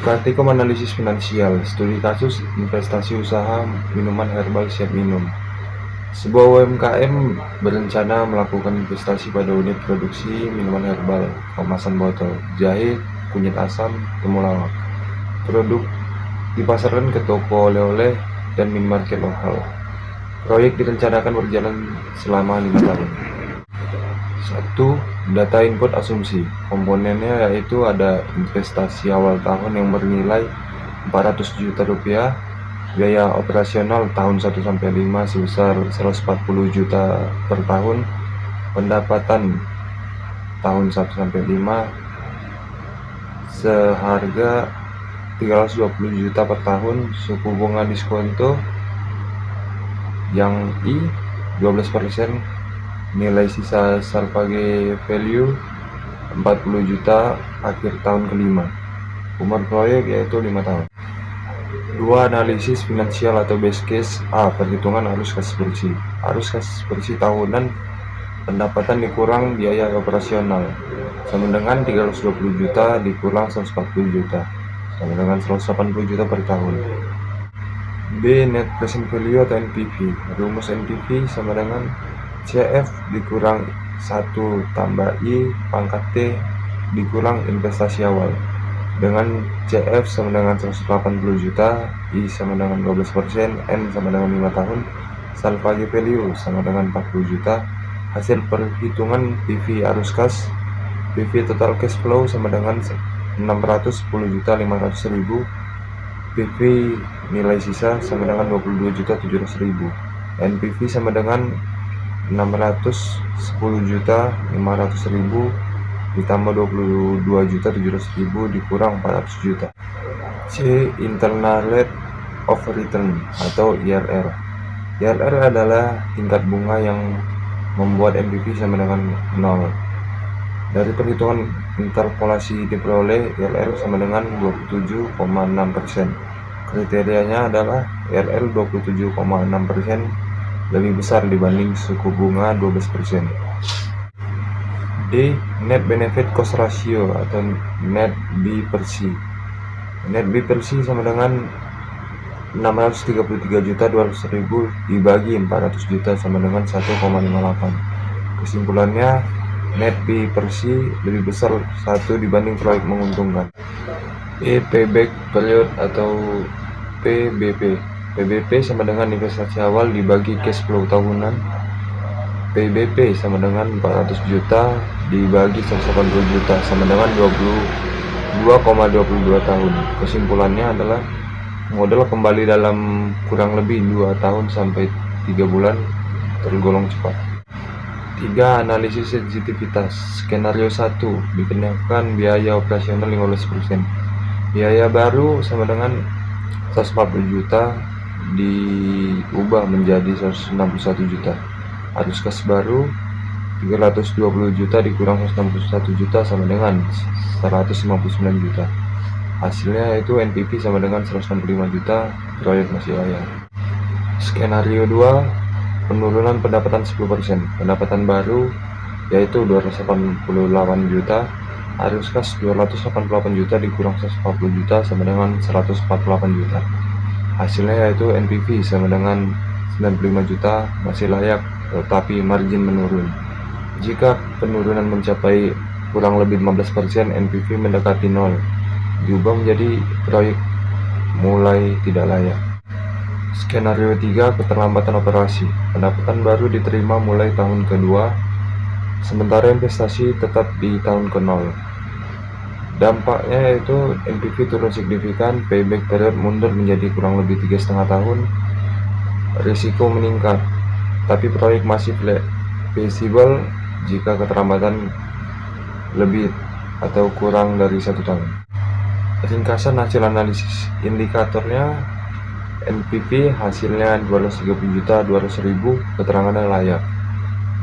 Praktikum analisis finansial, studi kasus investasi usaha minuman herbal siap minum. Sebuah UMKM berencana melakukan investasi pada unit produksi minuman herbal, kemasan botol, jahe, kunyit asam, temulawak. Produk dipasarkan ke toko oleh-oleh dan minimarket lokal. Proyek direncanakan berjalan selama 5 tahun. 1. Data input asumsi. Komponennya yaitu ada investasi awal tahun yang bernilai 400 juta rupiah, biaya operasional tahun 1 sampai 5 sebesar 140 juta per tahun, pendapatan tahun 1 sampai 5 seharga 320 juta per tahun, suku bunga diskonto yang I 12%, nilai sisa salvage value 40 juta akhir tahun kelima. Umur proyek yaitu 5 tahun. 2. Analisis finansial atau base case. A. Perhitungan arus kas bersih. Arus kas bersih tahunan, pendapatan dikurang biaya operasional sama dengan 320 juta dikurang 140 juta sama dengan 180 juta per tahun. B. Net present value atau NPV. Rumus NPV sama dengan CF dikurang 1 tambah I pangkat T dikurang investasi awal, dengan CF sama dengan 180 juta, I sama dengan 12%, N sama dengan 5 tahun, salvage value sama dengan 40 juta, hasil perhitungan PV arus kas, PV total cash flow sama dengan 610.500.000, PV nilai sisa sama dengan 22.700.000, NPV sama dengan 610.500.000 ditambah 22.700.000 dikurang 400 juta. C. Internal Rate of Return atau IRR. IRR adalah tingkat bunga yang membuat NPV sama dengan 0. Dari perhitungan interpolasi diperoleh IRR sama dengan 27,6%. Kriterianya adalah IRR 27,6% lebih besar dibanding suku bunga 12%. D. Net Benefit Cost Ratio atau Net B per C. Net B per C sama dengan 633.200.000 dibagi 400 juta sama dengan 1,58. Kesimpulannya, Net B per C lebih besar 1 dibanding proyek menguntungkan. E. Payback Period atau PBP. PBP sama dengan investasi awal dibagi cash flow tahunan. PBP sama dengan 400 juta dibagi 180 juta sama dengan 22,22 tahun. Kesimpulannya adalah modal kembali dalam kurang lebih 2 tahun sampai 3 bulan, tergolong cepat. 3. Analisis sensitivitas. Skenario 1, dikenakan biaya operasional 15%. Biaya baru sama dengan 140 juta diubah menjadi 161 juta. Arus kas baru 320 juta dikurang 161 juta sama dengan 159 juta. Hasilnya yaitu NPV sama dengan 165 juta, proyek masih layak. Skenario 2, penurunan pendapatan 10%. Pendapatan baru yaitu 288 juta, arus kas 288 juta dikurang 140 juta sama dengan 148 juta. Hasilnya yaitu NPV sama dengan 95 juta, masih layak tetapi margin menurun. Jika penurunan mencapai kurang lebih 15%, NPV mendekati 0, diubah menjadi proyek mulai tidak layak. Skenario 3, keterlambatan operasi. Pendapatan baru diterima mulai tahun kedua, sementara investasi tetap di tahun ke-0. Dampaknya yaitu NPV turun signifikan, payback period mundur menjadi kurang lebih 3,5 tahun, risiko meningkat, tapi proyek masih feasible jika keterlambatan lebih atau kurang dari 1 tahun. Ringkasan hasil analisis. Indikatornya NPV hasilnya 230.200.000, keterangannya layak.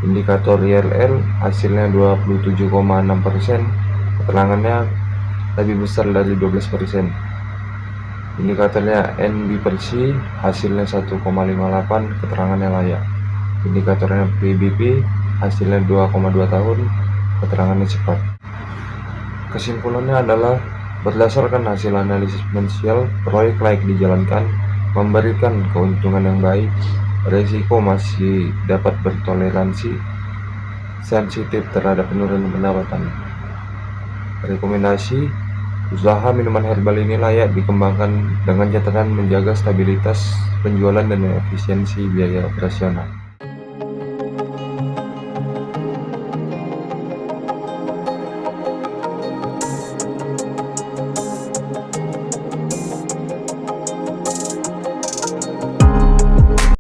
Indikator IRR hasilnya 27,6%, keterangannya lebih besar dari 12%. Indikatornya NB per C hasilnya 1,58, keterangannya layak. Indikatornya PBP hasilnya 2,2 tahun, keterangannya cepat. Kesimpulannya adalah Berdasarkan hasil analisis finansial, proyek layak dijalankan, memberikan keuntungan yang baik, resiko masih dapat bertoleransi, sensitif terhadap penurunan pendapatan. Rekomendasi: usaha minuman herbal ini layak dikembangkan dengan catatan menjaga stabilitas penjualan dan efisiensi biaya operasional.